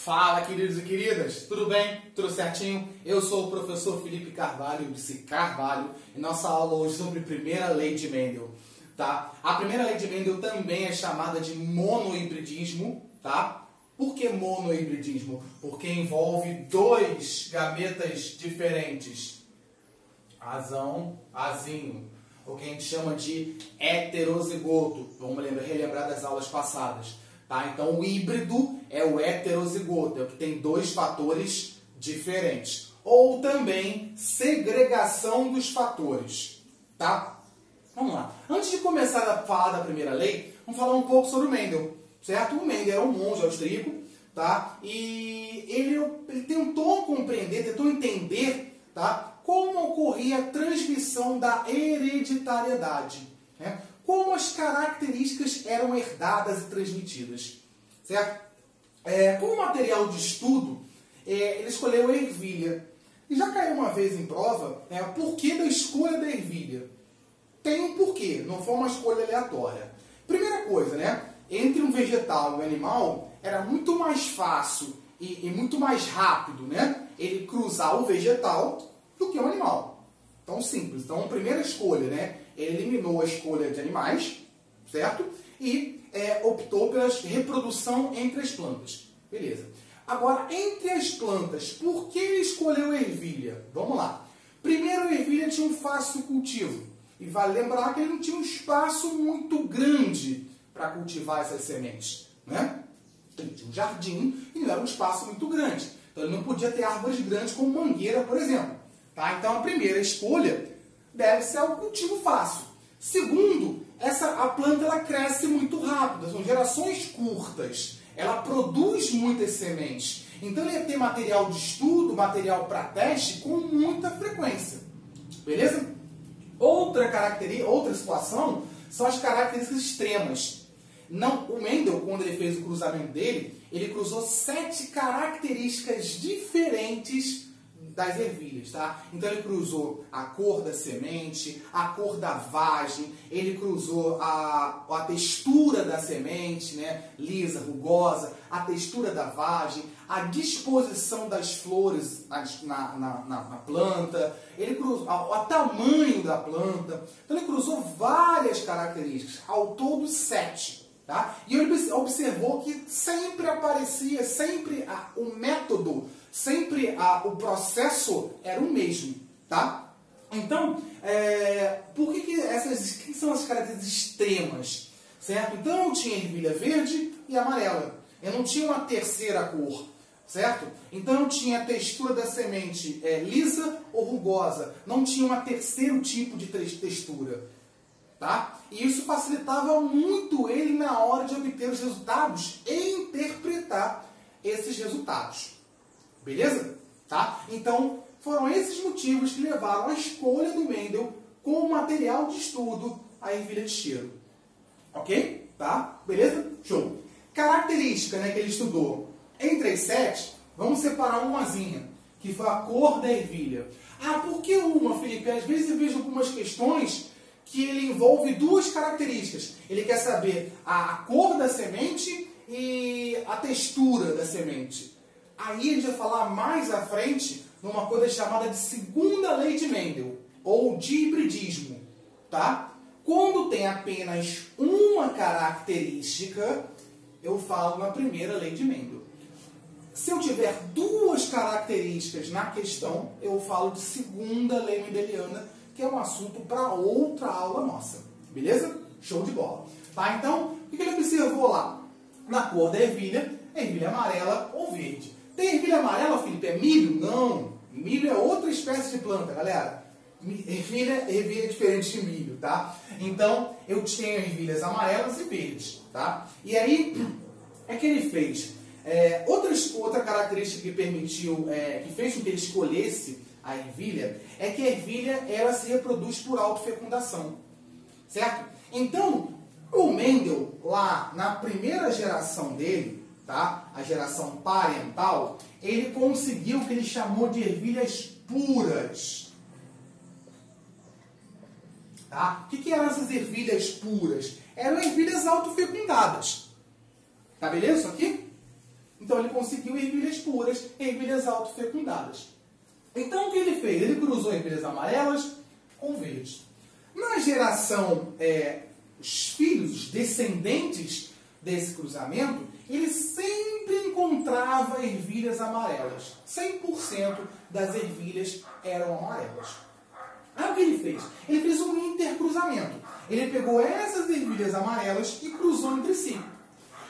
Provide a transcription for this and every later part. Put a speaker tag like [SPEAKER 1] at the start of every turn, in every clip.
[SPEAKER 1] Fala, queridos e queridas, tudo bem? Tudo certinho? Eu sou o professor Felipe Carvalho, disse Carvalho, e nossa aula hoje sobre a primeira lei de Mendel, tá? A primeira lei de Mendel também é chamada de monohibridismo, tá? Por que monohibridismo? Porque envolve dois gametas diferentes, azão, azinho, o que a gente chama de heterozigoto. Vamos relembrar das aulas passadas. Tá? Então, o híbrido é o heterozigoto, é o que tem dois fatores diferentes. Ou também, segregação dos fatores. Tá? Vamos lá. Antes de começar a falar da primeira lei, vamos falar um pouco sobre o Mendel. Certo? O Mendel era um monge austríaco, tá? E ele tentou compreender, tentou entender, tá? Como ocorria a transmissão da hereditariedade. Né? Como as características eram herdadas e transmitidas. Certo? Como material de estudo, ele escolheu a ervilha. E já caiu uma vez em prova o porquê da escolha da ervilha. Tem um porquê, não foi uma escolha aleatória. Primeira coisa, né? Entre um vegetal e um animal, era muito mais fácil e muito mais rápido, né? Ele cruzar o vegetal do que o animal. Então, simples. Então, a primeira escolha, né? Ele eliminou a escolha de animais, certo? E optou pela reprodução entre as plantas. Beleza. Agora, entre as plantas, por que ele escolheu a ervilha? Vamos lá. Primeiro, a ervilha tinha um fácil cultivo. E vale lembrar que ele não tinha um espaço muito grande para cultivar essas sementes, né? Ele tinha um jardim e não era um espaço muito grande. Então, ele não podia ter árvores grandes como mangueira, por exemplo. Tá? Então, a primeira escolha deve ser o cultivo fácil. Segundo, a planta ela cresce muito rápido, são gerações curtas. Ela produz muitas sementes. Então, ele ia ter material de estudo, material para teste com muita frequência. Beleza? Outra situação são as características extremas. O Mendel, quando ele fez o cruzamento dele, ele cruzou 7 características diferentes das ervilhas, tá? Então ele cruzou a cor da semente, a cor da vagem, ele cruzou a textura da semente, né? Lisa, rugosa, a textura da vagem, a disposição das flores na planta, ele cruzou o tamanho da planta. Então ele cruzou várias características, ao todo 7. Tá? E ele observou que sempre aparecia, o método, o processo era o mesmo. Tá? Então, por que são as características extremas? Certo? Então eu tinha ervilha verde e amarela. Eu não tinha uma terceira cor. Certo? Então eu tinha a textura da semente lisa ou rugosa. Não tinha um terceiro tipo de textura. Tá? E isso facilitava muito ele na hora de obter os resultados e interpretar esses resultados. Beleza? Tá? Então, foram esses motivos que levaram à escolha do Mendel como material de estudo a ervilha de cheiro. Ok? Tá? Beleza? Show! Característica, né, que ele estudou. Entre as 7, vamos separar umazinha, que foi a cor da ervilha. Ah, por que uma, Felipe? Às vezes eu vejo algumas questões que ele envolve duas características. Ele quer saber a cor da semente e a textura da semente. Aí a gente vai falar mais à frente numa coisa chamada de segunda lei de Mendel, ou de hibridismo. Tá? Quando tem apenas uma característica, eu falo na primeira lei de Mendel. Se eu tiver duas características na questão, eu falo de segunda lei mendeliana, que é um assunto para outra aula nossa. Beleza? Show de bola. Tá? Então, o que ele observou lá? Na cor da ervilha amarela ou verde. Tem ervilha amarela, Felipe? É milho? Não. Milho é outra espécie de planta, galera. Ervilha é diferente de milho, tá? Então, eu tenho ervilhas amarelas e verdes, tá? E aí, que ele fez? Outra característica que permitiu, que fez com que ele escolhesse a ervilha, é que a ervilha ela se reproduz por autofecundação. Certo? Então, o Mendel, lá na primeira geração dele, tá? A geração parental, ele conseguiu o que ele chamou de ervilhas puras. Tá? O que eram essas ervilhas puras? Eram ervilhas autofecundadas. Tá beleza isso aqui? Então ele conseguiu ervilhas puras, ervilhas autofecundadas. Então o que ele fez? Ele cruzou ervilhas amarelas com verdes. Na geração, os filhos, os descendentes desse cruzamento, ele sempre encontrava ervilhas amarelas. 100% das ervilhas eram amarelas. Aí o que ele fez? Ele fez um intercruzamento. Ele pegou essas ervilhas amarelas e cruzou entre si.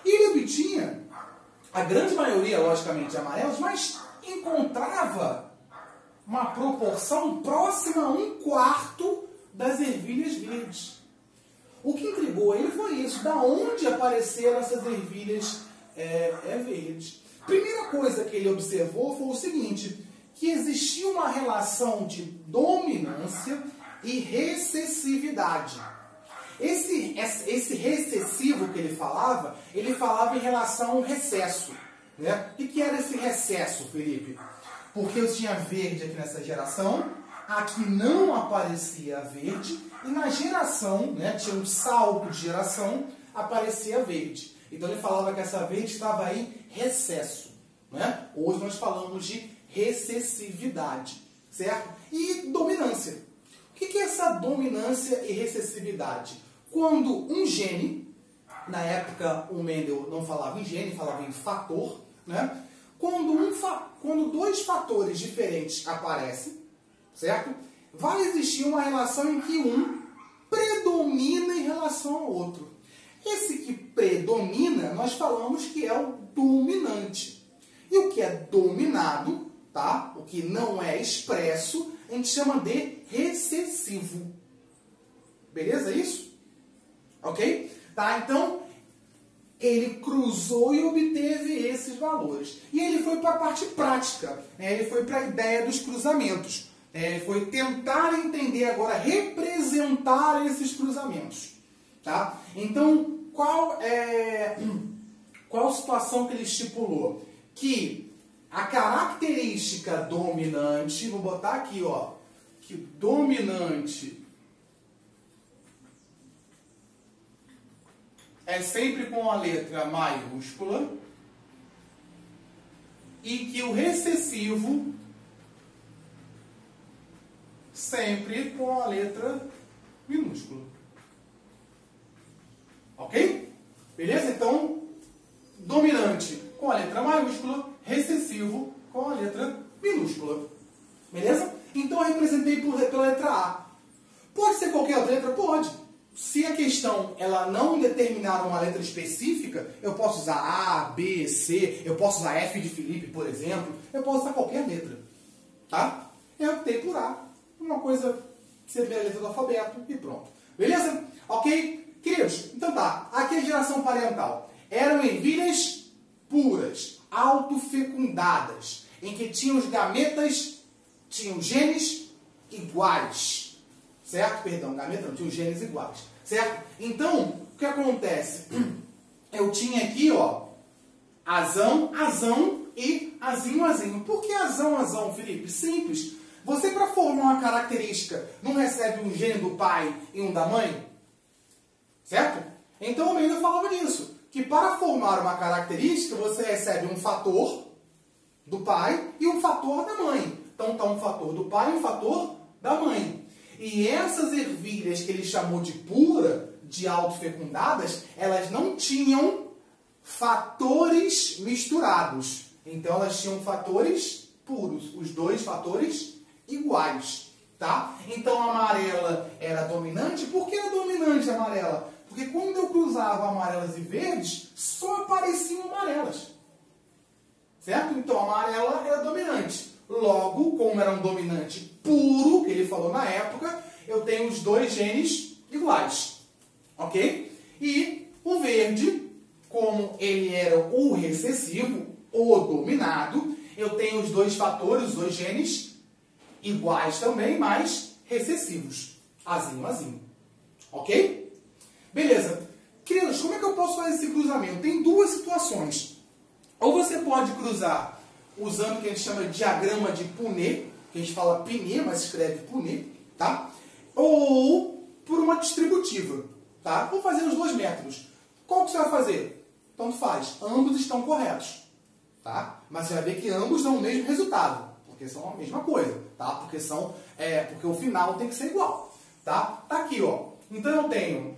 [SPEAKER 1] E ele obtinha, a grande maioria, logicamente, de amarelos, mas encontrava uma proporção próxima a 1/4 das ervilhas verdes. O que intrigou ele foi isso, da onde apareceram essas ervilhas verdes. Primeira coisa que ele observou foi o seguinte, que existia uma relação de dominância e recessividade. Esse recessivo que ele falava em relação ao recesso. Né? O que era esse recesso, Felipe? Porque eu tinha verde aqui nessa geração, aqui não aparecia verde, e na geração, né, tinha um salto de geração, aparecia verde. Então ele falava que essa verde estava em recesso. Né? Hoje nós falamos de recessividade, certo? E dominância. O que é essa dominância e recessividade? Quando um gene, na época o Mendel não falava em gene, falava em fator, né? Quando dois fatores diferentes aparecem, certo? Vai existir uma relação em que um predomina em relação ao outro. Esse que predomina, nós falamos que é o dominante. E o que é dominado, tá? O que não é expresso, a gente chama de recessivo. Beleza isso? Ok? Tá? Então, ele cruzou e obteve esses valores. E ele foi para a parte prática, né? Ele foi para a ideia dos cruzamentos. Ele foi tentar entender agora, representar esses cruzamentos. Tá? Então, qual situação que ele estipulou? Que a característica dominante, vou botar aqui, ó, que dominante é sempre com a letra maiúscula e que o recessivo sempre com a letra minúscula. Ok? Beleza? Então, dominante com a letra maiúscula, recessivo com a letra minúscula. Beleza? Então, eu representei pela letra A. Pode ser qualquer outra letra? Pode. Se a questão ela não determinar uma letra específica, eu posso usar A, B, C, eu posso usar F de Felipe, por exemplo, eu posso usar qualquer letra. Tá? Eu optei por A. Uma coisa, seria a letra do alfabeto e pronto. Beleza? Ok? Queridos, então tá. Aqui é a geração parental. Eram ervilhas puras, autofecundadas, em que tinham os gametas, tinham genes iguais. Certo? Perdão, gameta não, tinham genes iguais. Certo? Então, o que acontece? Eu tinha aqui, ó, azão, azão e azinho, azinho. Por que azão, azão, Felipe? Simples. Você, para formar uma característica, não recebe um gene do pai e um da mãe? Certo? Então, o Mendel falava disso. Que para formar uma característica, você recebe um fator do pai e um fator da mãe. Então, tá um fator do pai e um fator da mãe. E essas ervilhas que ele chamou de pura, de autofecundadas, elas não tinham fatores misturados. Então, elas tinham fatores puros. Os dois fatores iguais. Tá? Então, a amarela era dominante. Por que era dominante a amarela? Porque quando eu cruzava amarelas e verdes, só apareciam amarelas. Certo? Então, a amarela era dominante. Logo, como era um dominante puro, que ele falou na época, eu tenho os dois genes iguais. Ok? E o verde, como ele era o recessivo, o dominado, eu tenho os dois fatores, os dois genes iguais também, mas recessivos. Azinho, azinho. Ok? Beleza. Queridos, como é que eu posso fazer esse cruzamento? Tem duas situações. Ou você pode cruzar usando o que a gente chama de diagrama de Punnett, que a gente fala Pinhet, mas escreve Punnett, tá? Ou por uma distributiva, tá? Vou fazer os dois métodos. Qual que você vai fazer? Tanto faz. Ambos estão corretos, tá? Mas você vai ver que ambos dão o mesmo resultado, porque são a mesma coisa, tá? Porque o final tem que ser igual, tá? Tá aqui, ó. Então eu tenho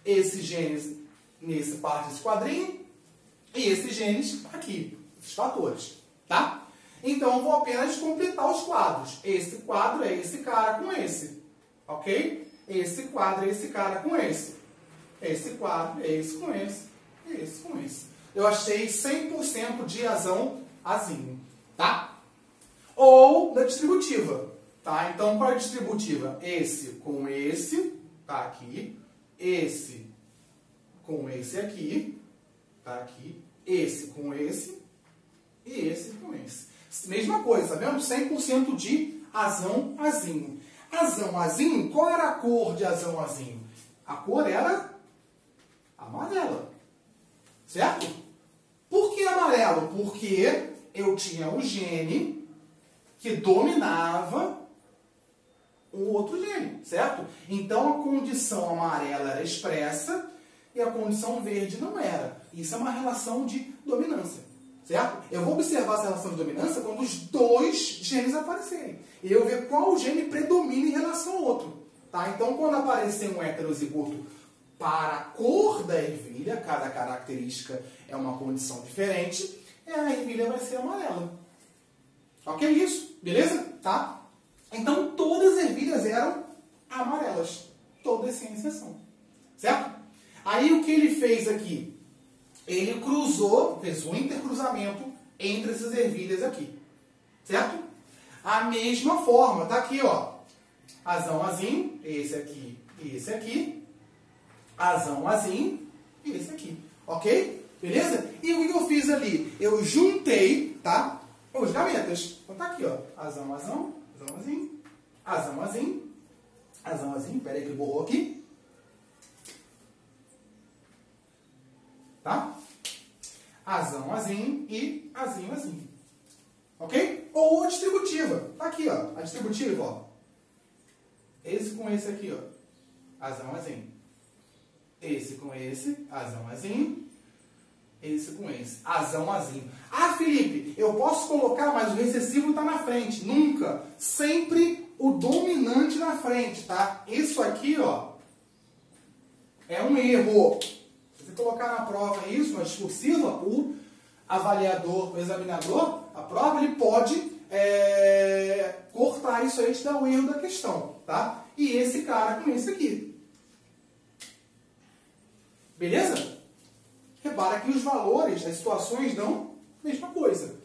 [SPEAKER 1] esse genes nessa parte desse quadrinho e esse genes aqui, esses fatores, tá? Então eu vou apenas completar os quadros. Esse quadro é esse cara com esse, ok? Esse quadro é esse cara com esse. Esse quadro é esse com esse. E esse com esse. Eu achei 100% de azão azinho, tá? Ou da distributiva, tá? Então qual é a distributiva? Esse com esse, tá aqui. Esse com esse aqui, tá aqui. Esse com esse e esse com esse. Mesma coisa, tá vendo? 100% de azão azinho. Azão azinho, qual era a cor de azão azinho? A cor era amarela, certo? Por que amarelo? Porque eu tinha o gene que dominava o outro gene, certo? Então a condição amarela era expressa e a condição verde não era. Isso é uma relação de dominância. Certo? Eu vou observar essa relação de dominância quando os dois genes aparecerem. E eu ver qual gene predomina em relação ao outro. Tá? Então, quando aparecer um heterozigoto para a cor da ervilha, cada característica é uma condição diferente, a ervilha vai ser amarela. Ok? Isso? Beleza? Tá? Então, todas as ervilhas eram amarelas. Todas sem exceção. Certo? Aí, o que ele fez aqui? Ele cruzou, fez um intercruzamento entre essas ervilhas aqui. Certo? A mesma forma, tá aqui, ó. Azão azinho, esse aqui e esse aqui. Azão azinho e esse aqui. Ok? Beleza? E o que eu fiz ali? Eu juntei, tá? Os gametas. Então tá aqui, ó. Azão, azão, azão, azinho. Azão, azinho. Azão, azinho. Pera aí que borrou aqui. Tá? Azão, azinho e azinho, azinho. Ok? Ou a distributiva. Tá aqui, ó. A distributiva, ó. Esse com esse aqui, ó. Azão, azinho. Esse com esse. Azão, azinho. Esse com esse. Azão, azinho. Ah, Felipe, eu posso colocar, mas o recessivo está na frente. Nunca. Sempre o dominante na frente, tá? Isso aqui, ó, é um erro. Colocar na prova isso, na discursiva, o avaliador, o examinador, a prova, ele pode cortar isso aí e te dar o erro da questão, tá? E esse cara com esse aqui. Beleza? Repara que os valores, as situações dão a mesma coisa,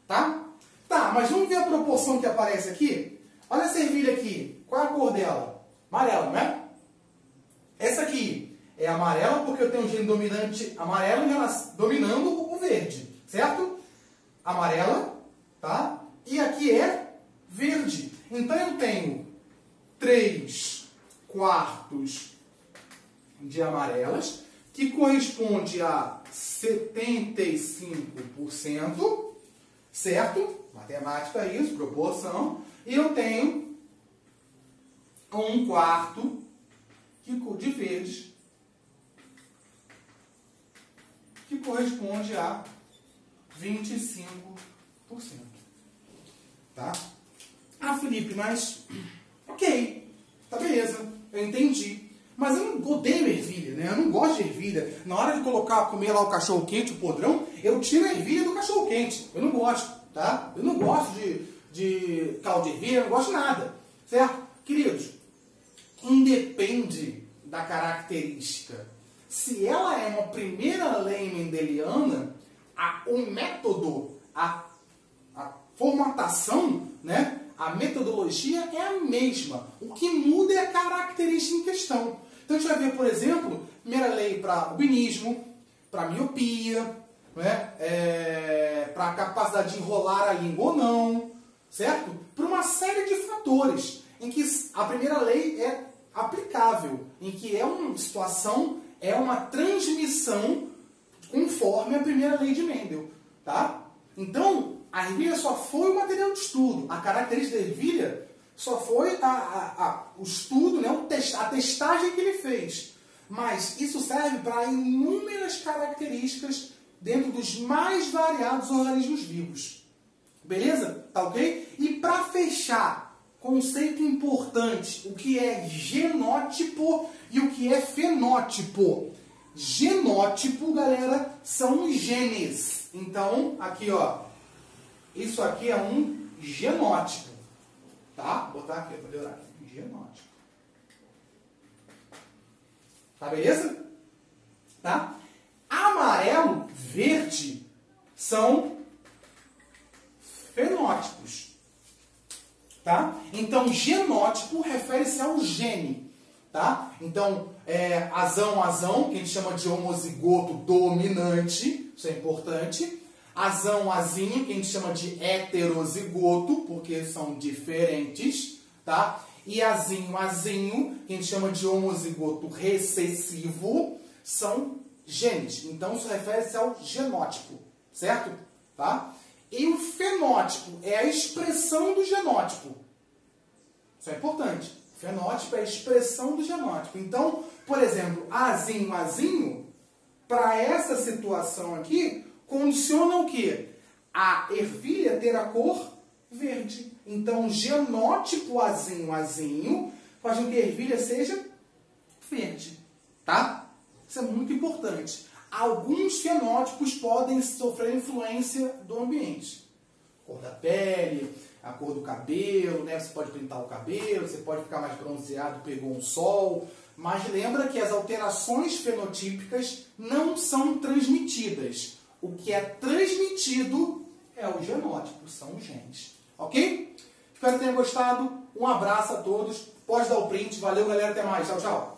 [SPEAKER 1] tá? Tá, mas vamos ver a proporção que aparece aqui? Olha essa ervilha aqui. Qual é a cor dela? Amarela, não é? Essa aqui é amarela porque eu tenho um gene dominante amarelo dominando o verde, certo? Amarela, tá? E aqui é verde. Então eu tenho 3/4 de amarelas, que corresponde a 75%, certo? Matemática é isso, proporção. E eu tenho 1/4 de verdes, que corresponde a 25%. Tá? Ah, Felipe, mas... Ok, tá beleza, eu entendi. Mas eu não odeio ervilha, né? Eu não gosto de ervilha. Na hora de comer lá o cachorro-quente, o podrão, eu tiro a ervilha do cachorro-quente. Eu não gosto, tá? Eu não gosto de caldo de ervilha, eu não gosto de nada. Certo? Queridos, independe da característica. Se ela é uma primeira lei mendeliana, o método, a formatação, né, a metodologia é a mesma. O que muda é a característica em questão. Então a gente vai ver, por exemplo, primeira lei para albinismo, para miopia, né, para a capacidade de enrolar a língua ou não, certo? Por uma série de fatores em que a primeira lei é aplicável, em que é uma situação, é uma transmissão conforme a primeira lei de Mendel, tá? Então, a ervilha só foi o material de estudo. A característica da ervilha só foi o estudo, né, a testagem que ele fez. Mas isso serve para inúmeras características dentro dos mais variados organismos vivos. Beleza? Tá ok? E para fechar, conceito importante, o que é genótipo e o que é fenótipo. Genótipo, galera, são os genes. Então, aqui, ó, isso aqui é um genótipo. Tá? Vou botar aqui, vou melhorar aqui. Genótipo. Tá, beleza? Tá? Amarelo, verde, são fenótipos. Tá? Então, genótipo refere-se ao gene. Tá? Então, azão, que a gente chama de homozigoto dominante, isso é importante. Azão-azinho, que a gente chama de heterozigoto, porque são diferentes. Tá? E azinho, que a gente chama de homozigoto recessivo, são genes. Então, isso refere-se ao genótipo, certo? Tá? E o fenótipo é a expressão do genótipo. Isso é importante. O fenótipo é a expressão do genótipo. Então, por exemplo, azinho, para essa situação aqui, condiciona o quê? A ervilha ter a cor verde. Então, genótipo azinho faz com que a ervilha seja verde. Tá? Isso é muito importante. Alguns fenótipos podem sofrer influência do ambiente. A cor da pele, a cor do cabelo, né? Você pode pintar o cabelo, você pode ficar mais bronzeado, pegou um sol. Mas lembra que as alterações fenotípicas não são transmitidas. O que é transmitido é o genótipo, são os genes. Ok? Espero que tenham gostado. Um abraço a todos. Pode dar o print. Valeu, galera. Até mais. Tchau, tchau.